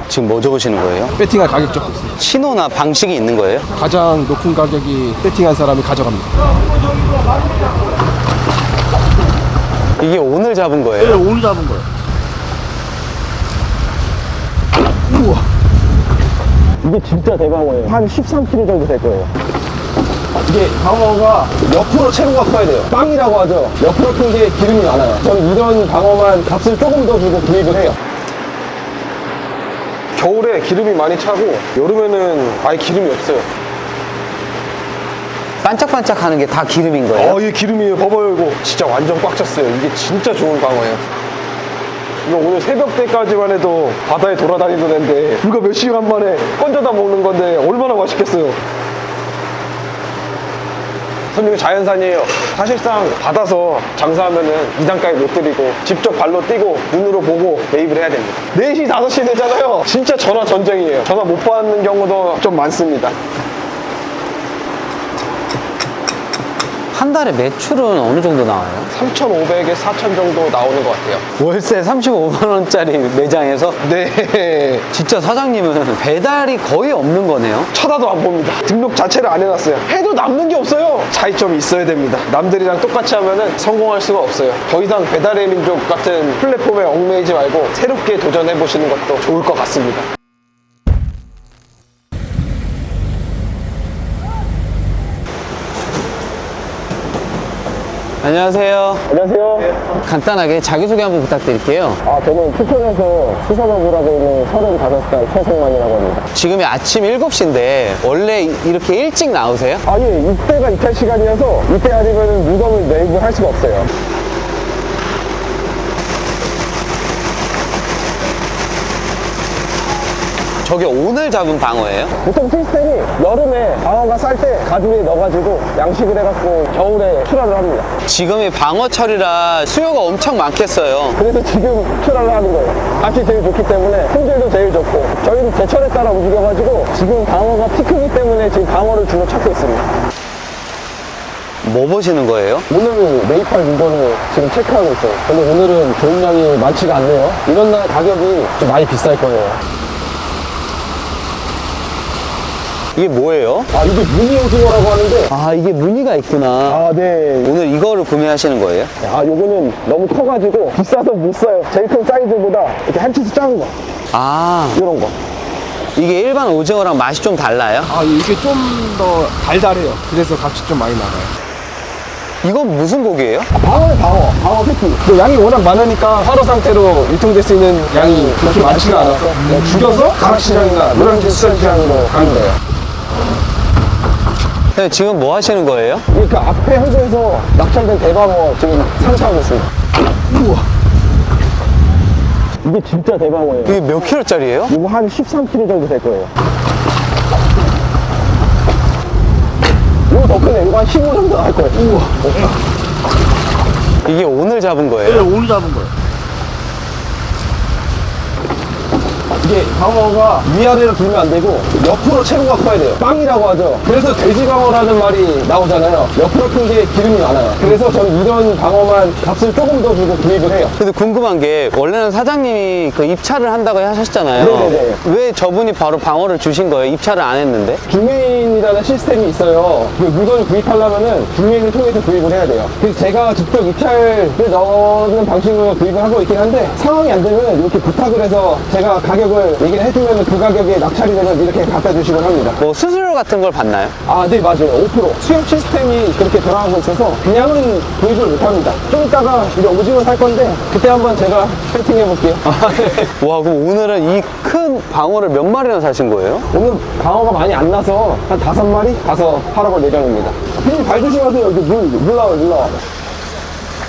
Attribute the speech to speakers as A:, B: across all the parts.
A: 지금 뭐 적으시는 거예요?
B: 배팅할 가격 적고 있어요.
A: 신호나 방식이 있는 거예요?
B: 가장 높은 가격이 배팅한 사람이 가져갑니다.
A: 이게 오늘 잡은 거예요?
B: 오늘 잡은 거예요. 우와.
C: 이게 진짜 대방어예요. 한 13kg 정도 될 거예요. 이게 방어가 옆으로 체구가 커야 돼요. 빵이라고 하죠. 옆으로 큰 게 기름이 많아요. 전 이런 방어만 값을 조금 더 주고 구입을 해요. 겨울에 기름이 많이 차고 여름에는 아예 기름이 없어요.
A: 반짝반짝 하는 게 다 기름인 거예요?
C: 이게 기름이에요. 봐봐요, 이거. 진짜 완전 꽉 찼어요. 이게 진짜 좋은 방어예요. 이거 오늘 새벽 때까지만 해도 바다에 돌아다니던 애인데 불과 몇 시간 만에 건져다 먹는 건데 얼마나 맛있겠어요. 손님, 이거 자연산이에요. 사실상 받아서 장사하면은 이 단가에 못 드리고 직접 발로 뛰고 눈으로 보고 매입을 해야 됩니다. 4시, 5시 되잖아요. 진짜 전화 전쟁이에요. 전화 못 받는 경우도 좀 많습니다.
A: 한 달에 매출은 어느 정도 나와요?
C: 3,500에 4,000 정도 나오는 것 같아요.
A: 월세 35만 원짜리 매장에서?
C: 네.
A: 진짜 사장님은 배달이 거의 없는 거네요?
C: 쳐다도 안 봅니다. 등록 자체를 안 해놨어요. 해도 남는 게 없어요. 차이점이 있어야 됩니다. 남들이랑 똑같이 하면은 성공할 수가 없어요. 더 이상 배달의 민족 같은 플랫폼에 얽매이지 말고 새롭게 도전해보시는 것도 좋을 것 같습니다.
A: 안녕하세요.
C: 안녕하세요.
A: 간단하게 자기소개 한번 부탁드릴게요.
C: 저는 푸천에서 수산업을 하고 있는 35살 최승만이라고 합니다.
A: 지금이 아침 7시인데 원래 이렇게 일찍 나오세요?
C: 예. 이때가 입찰 시간이어서 이때 아니면 물건을 매입을 할 수가 없어요.
A: 저게 오늘 잡은 방어예요?
C: 보통 시스템이 여름에 방어가 쌀 때 가지에 넣어가지고 양식을 해갖고 겨울에 출하를 합니다.
A: 지금이 방어철이라 수요가 엄청 많겠어요.
C: 그래서 지금 출하를 하는 거예요. 값이 제일 좋기 때문에 품질도 제일 좋고 저희는 제철에 따라 움직여가지고 지금 방어가 피크이기 때문에 지금 방어를 주로 찾고 있습니다.
A: 뭐 보시는 거예요?
C: 오늘 매입할 물건을 지금 체크하고 있어요. 근데 오늘은 조용량이 많지가 않네요. 이런 날 가격이 좀 많이 비쌀 거예요.
A: 이게 뭐예요?
C: 이게 무늬 오징어라고 하는데
A: 이게 무늬가 있구나.
C: 네.
A: 오늘 이거를 구매하시는 거예요?
C: 요거는 너무 커가지고 비싸서 못 사요. 제일 큰 사이즈보다 이렇게 한 치수 작은 거. 이런 거.
A: 이게 일반 오징어랑 맛이 좀 달라요?
B: 이게 좀 더 달달해요. 그래서 값이 좀 많이 나가요.
A: 이건 무슨 고기예요?
C: 방어 새끼. 양이 워낙 많으니까 화로 상태로 유통될 수 있는 양이 그렇게 많지가 않아서 죽여서 가락시장이나 노량진 수산시장으로 가는 거예요.
A: 네, 지금 뭐 하시는 거예요?
C: 그러니까 앞에 호수에서 낙찰된 대방어 지금 상차하고 있습니다. 우와. 이게 진짜 대방어예요.
A: 이게 몇 킬로짜리예요?
C: 이거 한 13kg 정도 될 거예요. 이거 더 크네. 이거 한 15 정도 나올 거예요. 우와.
A: 이게 오늘 잡은 거예요?
B: 오늘 잡은 거예요.
C: 이게 방어가 위아래로 들면 안 되고 옆으로 체구가 커야 돼요. 빵이라고 하죠. 그래서 돼지방어라는 말이 나오잖아요. 옆으로 큰 게 기름이 많아요. 그래서 전 이런 방어만 값을 조금 더 주고 구입을 해요.
A: 근데 궁금한 게 원래는 사장님이 그 입찰을 한다고 하셨잖아요.
C: 네네네.
A: 왜 저분이 바로 방어를 주신 거예요? 입찰을 안 했는데?
C: 중매인이라는 시스템이 있어요. 그 물건을 구입하려면은 중매인을 통해서 구입을 해야 돼요. 그래서 제가 직접 입찰을 넣는 방식으로 구입을 하고 있긴 한데 상황이 안 되면 이렇게 부탁을 해서 제가 가격을 얘기를 해주면 그 가격에 낙찰이 되면 이렇게 갖다 주시곤 합니다.
A: 뭐 수수료 같은 걸 받나요?
C: 네, 맞아요. 5%. 수협 시스템이 그렇게 돌아가고 있어서 그냥은 구입을 못 합니다. 좀 이따가 이제 오징어 살 건데 그때 한번 제가 세팅해 볼게요.
A: 와, 그럼 오늘은 이 큰 방어를 몇 마리나 사신 거예요?
C: 오늘 방어가 많이 안 나서 한 5마리 가서 팔아볼 예정입니다. 피디 발 조심하세요. 여기 물 나와요.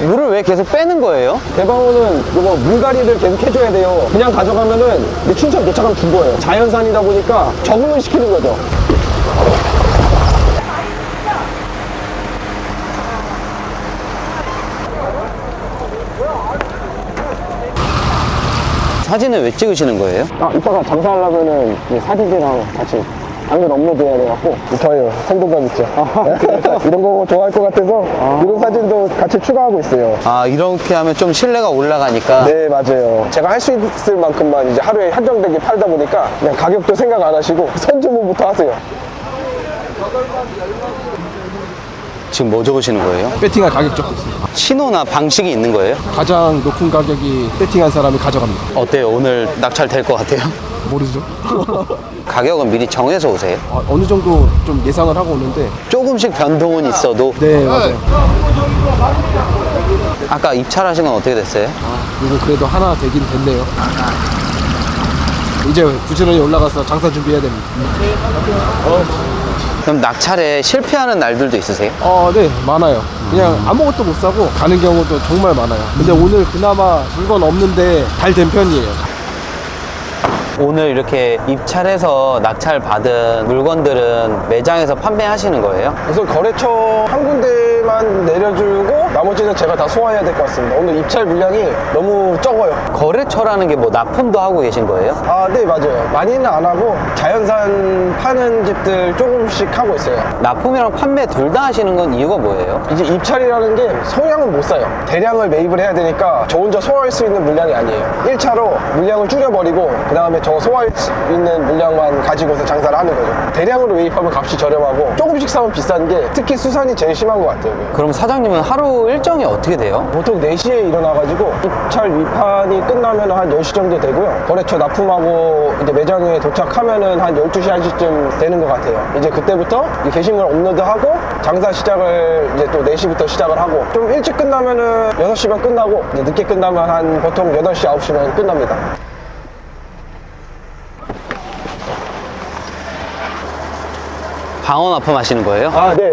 A: 물을 왜 계속 빼는 거예요?
C: 대방어는 이거 물갈이를 계속 해줘야 돼요. 그냥 가져가면은 춘천 도착하면 죽어요. 자연산이다 보니까 적응을 시키는 거죠.
A: 사진을 왜 찍으시는 거예요?
C: 이따가 장사하려면은 사진이랑 같이 당근 업로드해야 돼갖고 저예요. 생동감 있죠. 이런 거 좋아할 것 같아서 이런 사진도 같이 추가하고 있어요.
A: 아, 이렇게 하면 좀 신뢰가 올라가니까.
C: 네, 맞아요. 제가 할 수 있을 만큼만 이제 하루에 한정되게 팔다 보니까 그냥 가격도 생각 안 하시고 선주문부터 하세요.
A: 지금 뭐 적으시는 거예요?
B: 배팅할 가격 적고 있어요.
A: 신호나 방식이 있는 거예요?
B: 가장 높은 가격이 배팅한 사람이 가져갑니다.
A: 어때요? 오늘 낙찰 될 것 같아요?
B: 모르죠?
A: 가격은 미리 정해서 오세요?
B: 어느 정도 좀 예상을 하고 오는데.
A: 조금씩 변동은 있어도.
B: 네, 맞아요.
A: 아까 입찰하신 건 어떻게 됐어요?
B: 이거 그래도 하나 되긴 됐네요. 이제 부지런히 올라가서 장사 준비해야 됩니다.
A: 그럼 낙찰에 실패하는 날들도 있으세요?
B: 네, 많아요. 그냥 아무것도 못 사고 가는 경우도 정말 많아요. 근데 오늘 그나마 물건 없는데 잘 된 편이에요.
A: 오늘 이렇게 입찰해서 낙찰 받은 물건들은 매장에서 판매하시는 거예요?
C: 우선 거래처 한 군데만 내려주고 나머지는 제가 다 소화해야 될 것 같습니다. 오늘 입찰 물량이 너무 적어요.
A: 거래처라는 게 뭐 납품도 하고 계신 거예요?
C: 네, 맞아요. 많이는 안 하고 자연산 파는 집들 조금씩 하고 있어요.
A: 납품이랑 판매 둘 다 하시는 건 이유가 뭐예요?
C: 이제 입찰이라는 게 소량은 못 사요. 대량을 매입을 해야 되니까 저 혼자 소화할 수 있는 물량이 아니에요. 1차로 물량을 줄여버리고 그 다음에 저 소화할 수 있는 물량만 가지고서 장사를 하는 거죠. 대량으로 매입하면 값이 저렴하고 조금씩 사면 비싼 게 특히 수산이 제일 심한 것 같아요.
A: 그럼 사장님은 하루 일정이 어떻게 돼요?
C: 보통 4시에 일어나가지고 입찰 위판이 끝나면 한 10시 정도 되고요. 거래처 납품하고 이제 매장에 도착하면은 한 12시, 1시쯤 되는 것 같아요. 이제 그때부터 이 게시물 업로드하고 장사 시작을 이제 또 4시부터 시작을 하고 좀 일찍 끝나면은 6시면 끝나고 이제 늦게 끝나면 한 보통 8시, 9시면 끝납니다.
A: 방어 납품하시는 거예요?
C: 네.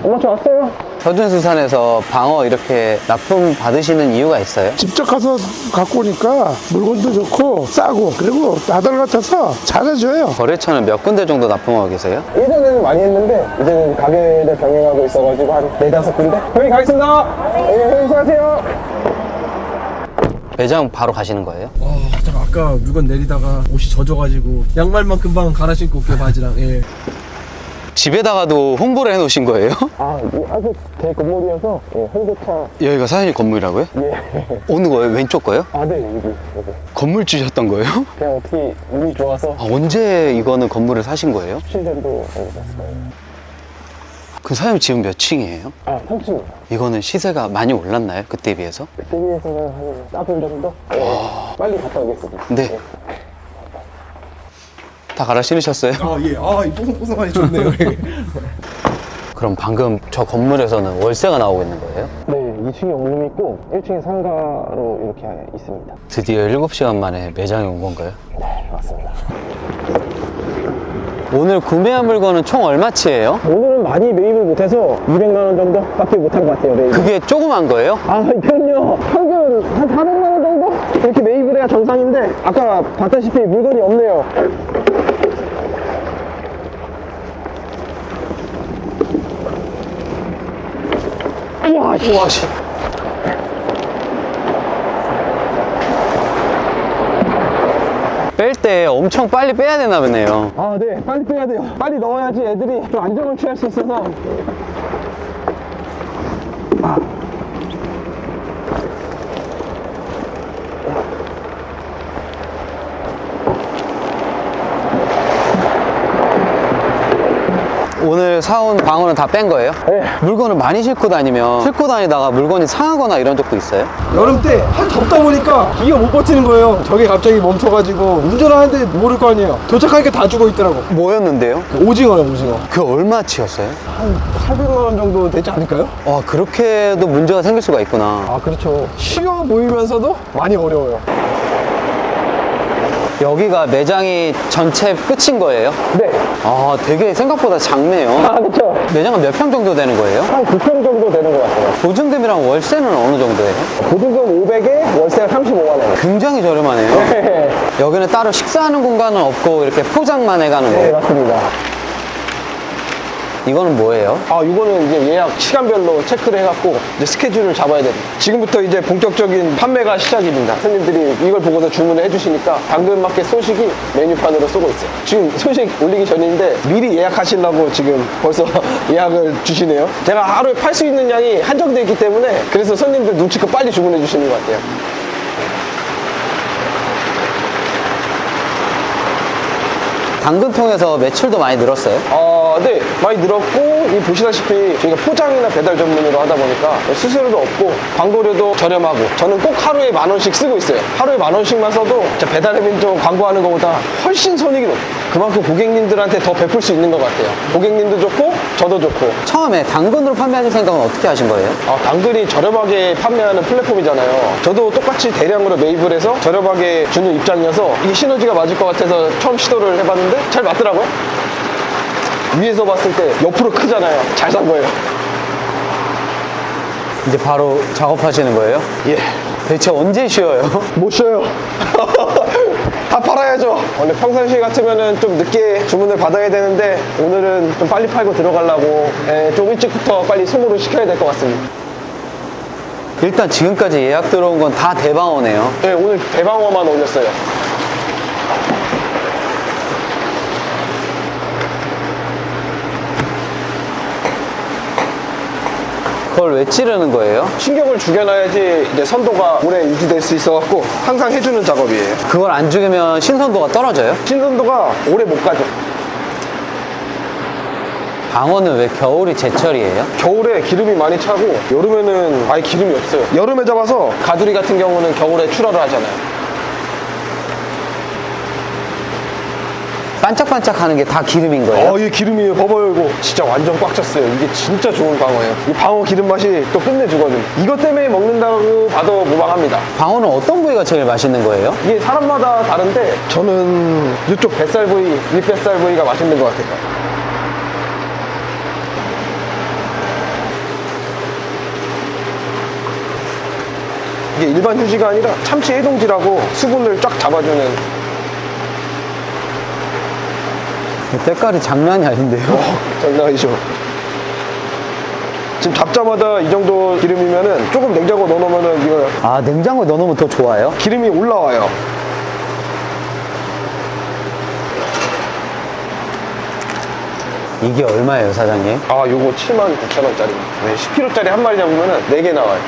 C: 엄마 저 왔어요.
A: 서준수산에서 방어 이렇게 납품 받으시는 이유가 있어요?
D: 직접 가서 갖고 오니까 물건도 좋고 싸고 그리고 아들 같아서 잘해줘요.
A: 거래처는 몇 군데 정도 납품하고 계세요?
C: 예전에는 많이 했는데 이제는 가게를 병행하고 있어가지고 한 4-5군데. 형님 가겠습니다. 네, 형님 수고하세요.
A: 매장 바로 가시는 거예요?
B: 잠깐 아까 물건 내리다가 옷이 젖어가지고 양말만 금방 갈아 신고 올게요, 바지랑. 예.
A: 집에다가도 홍보를 해 놓으신 거예요?
C: 아주 제 건물이어서 홍보차.
A: 여기가 사장님 건물이라고요?
C: 예.
A: 어느 거예요? 왼쪽 거요?
C: 네, 여기.
A: 건물 주셨던 거예요?
C: 그냥 어떻게 운이 좋아서
A: 언제 이거는 건물을 사신 거예요?
C: 17 정도 됐어요.
A: 그 사장님 지금 몇 층이에요?
C: 3층.
A: 이거는 시세가 많이 올랐나요? 그때 비해서?
C: 그때 비해서는 한 4분 정도? 빨리 갔다 오겠습니다.
A: 네. 다 갈아 신으셨어요?
B: 예. 이 뽀송뽀송하니 좋네요.
A: 그럼 방금 저 건물에서는 월세가 나오고 있는 거예요?
C: 네, 2층에 원룸 있고 1층에 상가로 이렇게 있습니다.
A: 드디어 7시간 만에 매장에 온 건가요?
C: 네, 맞습니다.
A: 오늘 구매한 물건은 총 얼마치예요?
C: 오늘은 많이 매입을 못해서 200만 원 정도밖에 못한 것 같아요, 매입.
A: 그게 조그만 거예요?
C: 이건요. 평균 한 400만 원 정도? 이렇게 매입을 해야 정상인데 아까 봤다시피 물건이 없네요.
A: 우와, 씨. 뺄 때 엄청 빨리 빼야 되나 보네요.
C: 네. 빨리 빼야 돼요. 빨리 넣어야지 애들이 좀 안정을 취할 수 있어서.
A: 오늘 사온 방어는 다 뺀 거예요?
C: 네.
A: 물건을 많이 싣고 다니면 싣고 다니다가 물건이 상하거나 이런 적도 있어요?
B: 여름 때 덥다 보니까 기가 못 버티는 거예요. 저게 갑자기 멈춰가지고 운전하는데 모를 거 아니에요. 도착하니까 다 죽어 있더라고.
A: 뭐였는데요?
B: 오징어요, 오징어.
A: 그 얼마치였어요?
B: 한 800만 원 정도 되지 않을까요?
A: 와, 그렇게도 문제가 생길 수가 있구나.
C: 그렇죠.
B: 쉬워 보이면서도 많이 어려워요.
A: 여기가 매장이 전체 끝인 거예요?
C: 네.
A: 되게 생각보다 작네요.
C: 그렇죠.
A: 매장은 몇 평 정도 되는 거예요?
C: 한 9평 정도 되는 것 같아요.
A: 보증금이랑 월세는 어느 정도예요?
C: 보증금 500에 월세가 35만 원.
A: 굉장히 저렴하네요.
C: 네.
A: 여기는 따로 식사하는 공간은 없고 이렇게 포장만 해가는
C: 네,
A: 거예요.
C: 맞습니다.
A: 이거는 뭐예요?
C: 아, 이거는 이제 예약 시간별로 체크를 해갖고 이제 스케줄을 잡아야 됩니다. 지금부터 이제 본격적인 판매가 시작입니다. 손님들이 이걸 보고서 주문을 해주시니까 당근마켓 소식이 메뉴판으로 쏘고 있어요. 지금 소식 올리기 전인데 미리 예약하시려고 지금 벌써 예약을 주시네요. 제가 하루에 팔 수 있는 양이 한정되어 있기 때문에 그래서 손님들 눈치껏 빨리 주문해 주시는 것 같아요.
A: 당근통에서 매출도 많이 늘었어요?
C: 네, 많이 늘었고, 이 보시다시피 저희가 포장이나 배달 전문으로 하다 보니까 수수료도 없고, 광고료도 저렴하고, 저는 꼭 하루에 10,000원씩 쓰고 있어요. 하루에 10,000원씩만 써도 배달의 민족 광고하는 것보다 훨씬 손익이 높아요. 그만큼 고객님들한테 더 베풀 수 있는 것 같아요. 고객님도 좋고, 저도 좋고.
A: 처음에 당근으로 판매하실 생각은 어떻게 하신 거예요?
C: 당근이 저렴하게 판매하는 플랫폼이잖아요. 저도 똑같이 대량으로 매입을 해서 저렴하게 주는 입장이어서 이게 시너지가 맞을 것 같아서 처음 시도를 해봤는데 잘 맞더라고요. 위에서 봤을 때 옆으로 크잖아요. 잘 산 거예요.
A: 이제 바로 작업하시는 거예요?
C: 예.
A: 대체 언제 쉬어요?
C: 못 쉬어요. 다 팔아야죠. 원래 평상시 같으면은 좀 늦게 주문을 받아야 되는데 오늘은 좀 빨리 팔고 들어가려고 좀 일찍부터 빨리 소모를 시켜야 될 것 같습니다.
A: 일단 지금까지 예약 들어온 건 다 대방어네요.
C: 네, 오늘 대방어만 올렸어요.
A: 그걸 왜 찌르는 거예요?
C: 신경을 죽여놔야지 이제 선도가 오래 유지될 수 있어갖고 항상 해주는 작업이에요.
A: 그걸 안 죽이면 신선도가 떨어져요?
C: 신선도가 오래 못 가죠.
A: 방어는 왜 겨울이 제철이에요?
C: 겨울에 기름이 많이 차고 여름에는 아예 기름이 없어요. 여름에 잡아서 가두리 같은 경우는 겨울에 출하를 하잖아요.
A: 반짝반짝 하는 게 다 기름인 거예요?
C: 이게 기름이에요. 봐봐요, 이거. 진짜 완전 꽉 찼어요. 이게 진짜 좋은 방어예요. 이 방어 기름 맛이 또 끝내주거든. 이것 때문에 먹는다고 봐도 무방합니다.
A: 방어는 어떤 부위가 제일 맛있는 거예요?
C: 이게 사람마다 다른데 저는 이쪽 뱃살 부위, 윗뱃살 부위가 맛있는 것 같아요. 이게 일반 휴지가 아니라 참치 해동지라고 수분을 쫙 잡아주는.
A: 때깔이 장난이 아닌데요?
C: 장난 아니죠. 지금 잡자마자 이 정도 기름이면은 조금 냉장고 넣어놓으면은 이거
A: 아, 냉장고에 넣어놓으면 더 좋아요?
C: 기름이 올라와요.
A: 이게 얼마예요, 사장님?
C: 요거 79,000원짜리. 네, 10kg짜리 한 마리 잡으면은 4개 나와요.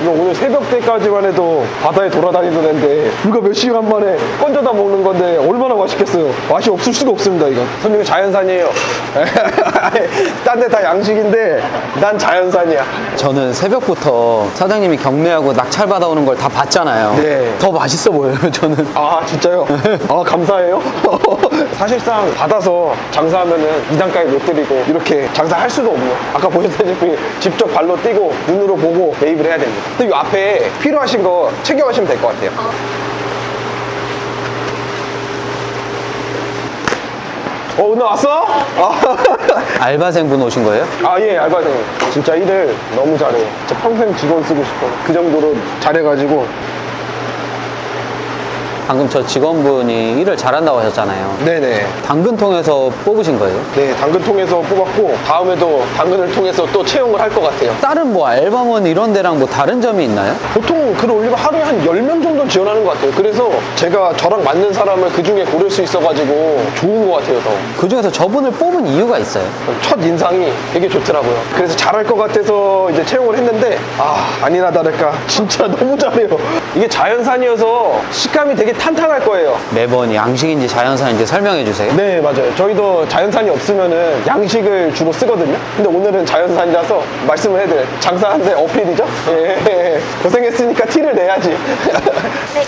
C: 이거 오늘 새벽 때까지만 해도 바다에 돌아다니던 애인데 이거 몇 시간 만에 건져다 먹는 건데 얼마나 맛있겠어요. 맛이 없을 수가 없습니다. 이거 손님이 자연산이에요. 딴 데 다 양식인데 난 자연산이야.
A: 저는 새벽부터 사장님이 경매하고 낙찰 받아오는 걸 다 봤잖아요.
C: 네.
A: 더 맛있어 보여요, 저는.
C: 진짜요? 감사해요. 사실상 받아서 장사하면은 이 단가에 못 드리고 이렇게 장사할 수도 없는, 아까 보셨다시피 직접 발로 뛰고 눈으로 보고 매입을 해야 됩니다. 근데 이 앞에 필요하신 거 챙겨가시면 될 것 같아요. 오늘 왔어?
A: 알바생분 오신 거예요?
C: 예, 알바생. 진짜 일을 너무 잘해요. 진짜 평생 직원 쓰고 싶어. 그 정도로 잘해가지고.
A: 방금 저 직원분이 일을 잘한다고 하셨잖아요.
C: 네네.
A: 당근 통해서 뽑으신 거예요?
C: 네, 당근 통해서 뽑았고 다음에도 당근을 통해서 또 채용을 할 것 같아요.
A: 다른 뭐 알바몬 이런 데랑 뭐 다른 점이 있나요?
C: 보통 글을 올리면 하루에 한 10명 정도 지원하는 것 같아요. 그래서 제가 저랑 맞는 사람을 그 중에 고를 수 있어가지고 좋은 것 같아요, 더.
A: 그 중에서 저분을 뽑은 이유가 있어요?
C: 첫 인상이 되게 좋더라고요. 그래서 잘할 것 같아서 이제 채용을 했는데 아니나 다를까 진짜 너무 잘해요. 이게 자연산이어서 식감이 되게 탄탄할 거예요.
A: 매번 양식인지 자연산인지 설명해 주세요.
C: 네, 맞아요. 저희도 자연산이 없으면은 양식을 주로 쓰거든요. 근데 오늘은 자연산이라서 말씀을 해드려요. 장사하는데 어필이죠? 예. 고생했으니까 티를 내야지.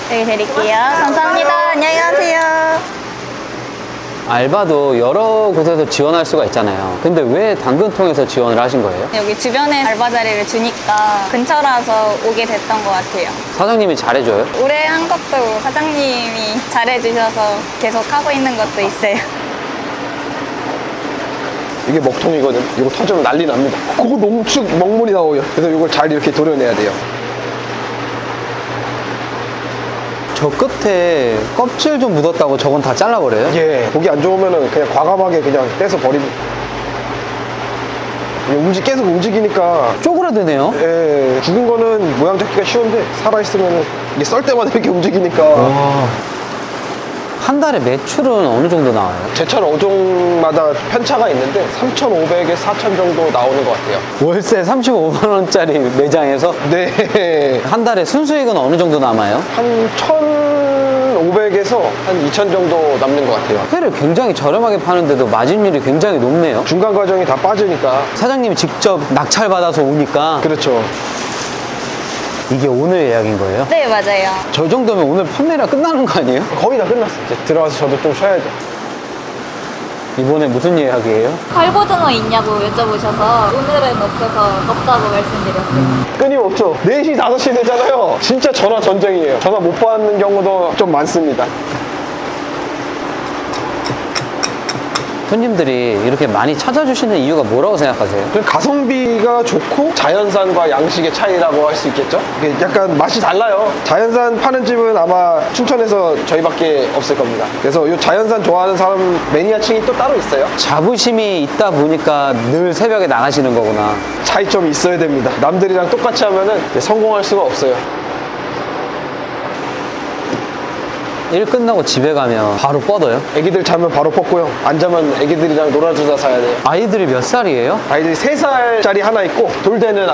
E: 네, 여기 드릴게요. 감사합니다. 안녕히 가세요.
A: 알바도 여러 곳에서 지원할 수가 있잖아요. 근데 왜 당근 통해서 지원을 하신 거예요?
E: 여기 주변에 알바 자리를 주니까 근처라서 오게 됐던 것 같아요.
A: 사장님이 잘해줘요?
E: 오래 한 것도 사장님이 잘해주셔서 계속 하고 있는 것도 있어요.
C: 이게 먹통이거든. 이거 터지면 난리 납니다. 그거 너무 먹물이 나오요. 그래서 이걸 잘 이렇게 도려내야 돼요.
A: 저 끝에 껍질 좀 묻었다고 저건 다 잘라버려요?
C: 예. 고기 안 좋으면은 그냥 과감하게 그냥 떼서 버리고. 이게 계속 움직이니까
A: 쪼그라드네요.
C: 예, 죽은 거는 모양 잡기가 쉬운데 살아있으면 이게 썰 때마다 이렇게 움직이니까
A: 한 달에 매출은 어느 정도 나와요?
C: 제철 어종마다 편차가 있는데 3,500에서 4,000 정도 나오는 것 같아요.
A: 월세 35만 원짜리 매장에서
C: 네,
A: 한 달에 순수익은 어느 정도 남아요?
C: 한 1,500에서 한 2,000 정도 남는 것 같아요.
A: 회를 굉장히 저렴하게 파는데도 마진율이 굉장히 높네요.
C: 중간 과정이 다 빠지니까.
A: 사장님이 직접 낙찰 받아서 오니까
C: 그렇죠.
A: 이게 오늘 예약인 거예요?
E: 네, 맞아요.
A: 저 정도면 오늘 판매가 끝나는 거 아니에요?
C: 거의 다 끝났어요. 이제 들어와서 저도 좀 쉬어야죠.
A: 이번에 무슨 예약이에요?
E: 칼고등어 있냐고 여쭤보셔서 오늘은 없어서 없다고 말씀드렸어요.
C: 끊임없죠. 4시, 5시 되잖아요. 진짜 전화 전쟁이에요. 전화 못 받는 경우도 좀 많습니다.
A: 손님들이 이렇게 많이 찾아주시는 이유가 뭐라고 생각하세요?
C: 그냥 가성비가 좋고 자연산과 양식의 차이라고 할 수 있겠죠? 이게 약간 맛이 달라요. 자연산 파는 집은 아마 춘천에서 저희밖에 없을 겁니다. 그래서 이 자연산 좋아하는 사람 매니아층이 또 따로 있어요.
A: 자부심이 있다 보니까 늘 새벽에 나가시는 거구나.
C: 차이점이 있어야 됩니다. 남들이랑 똑같이 하면은 성공할 수가 없어요.
A: 일 끝나고 집에 가면 바로 뻗어요?
C: 애기들 자면 바로 뻗고요. 안 자면 애기들이랑 놀아주다 자야 돼요.
A: 아이들이 몇 살이에요?
C: 아이들이 3살짜리 하나 있고 돌되는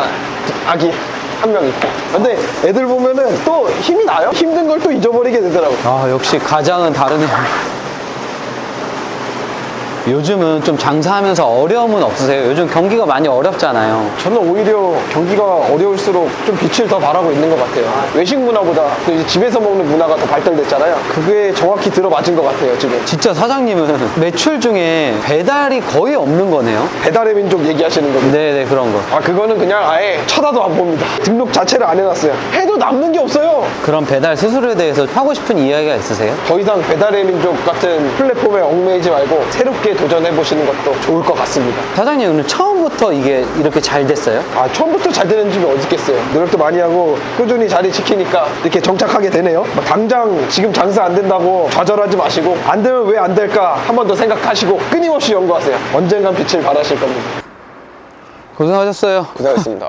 C: 아기 한 명 있고. 근데 애들 보면은 또 힘이 나요. 힘든 걸 또 잊어버리게 되더라고요.
A: 아, 역시 가장은 다르네요. 요즘은 좀 장사하면서 어려움은 없으세요? 요즘 경기가 많이 어렵잖아요.
C: 저는 오히려 경기가 어려울수록 좀 빛을 더 발하고 있는 것 같아요. 외식 문화보다 그 이제 집에서 먹는 문화가 더 발달됐잖아요. 그게 정확히 들어맞은 것 같아요, 지금.
A: 진짜 사장님은 매출 중에 배달이 거의 없는 거네요?
C: 배달의 민족 얘기하시는 거죠.
A: 네네, 그런 거.
C: 아, 그거는 그냥 아예 쳐다도 안 봅니다. 등록 자체를 안 해놨어요. 해도 남는 게 없어요.
A: 그럼 배달 수수료에 대해서 하고 싶은 이야기가 있으세요?
C: 더 이상 배달의 민족 같은 플랫폼에 얽매이지 말고 새롭게 도전해보시는 것도 좋을 것 같습니다.
A: 사장님, 오늘 처음부터 이게 이렇게 잘 됐어요?
C: 아, 처음부터 잘 되는 집이 어디 있겠어요. 노력도 많이 하고 꾸준히 자리 지키니까 이렇게 정착하게 되네요. 막 당장 지금 장사 안 된다고 좌절하지 마시고 안 되면 왜 안 될까 한 번 더 생각하시고 끊임없이 연구하세요. 언젠간 빛을 발하실 겁니다.
A: 고생하셨어요.
C: 고생하셨습니다.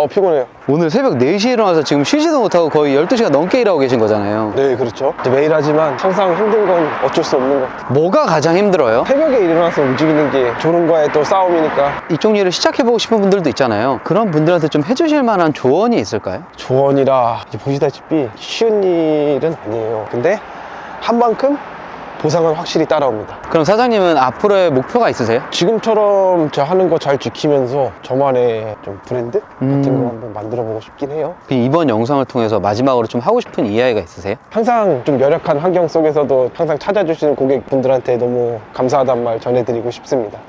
C: 피곤해요.
A: 오늘 새벽 4시에 일어나서 지금 쉬지도 못하고 거의 12시간 넘게 일하고 계신 거잖아요.
C: 네, 그렇죠. 매일 하지만 항상 힘든 건 어쩔 수 없는 것 같아요.
A: 뭐가 가장 힘들어요?
C: 새벽에 일어나서 움직이는 게 조론과의 또 싸움이니까.
A: 이쪽 일을 시작해보고 싶은 분들도 있잖아요. 그런 분들한테 좀 해주실 만한 조언이 있을까요?
C: 조언이라 이제 보시다시피 쉬운 일은 아니에요. 근데 한 만큼 보상은 확실히 따라옵니다.
A: 그럼 사장님은 앞으로의 목표가 있으세요?
C: 지금처럼 제가 하는 거 잘 지키면서 저만의 좀 브랜드 같은 거 한번 만들어 보고 싶긴 해요.
A: 이번 영상을 통해서 마지막으로 좀 하고 싶은 이야기가 있으세요?
C: 항상 좀 열악한 환경 속에서도 항상 찾아주시는 고객분들한테 너무 감사하다는 말 전해드리고 싶습니다.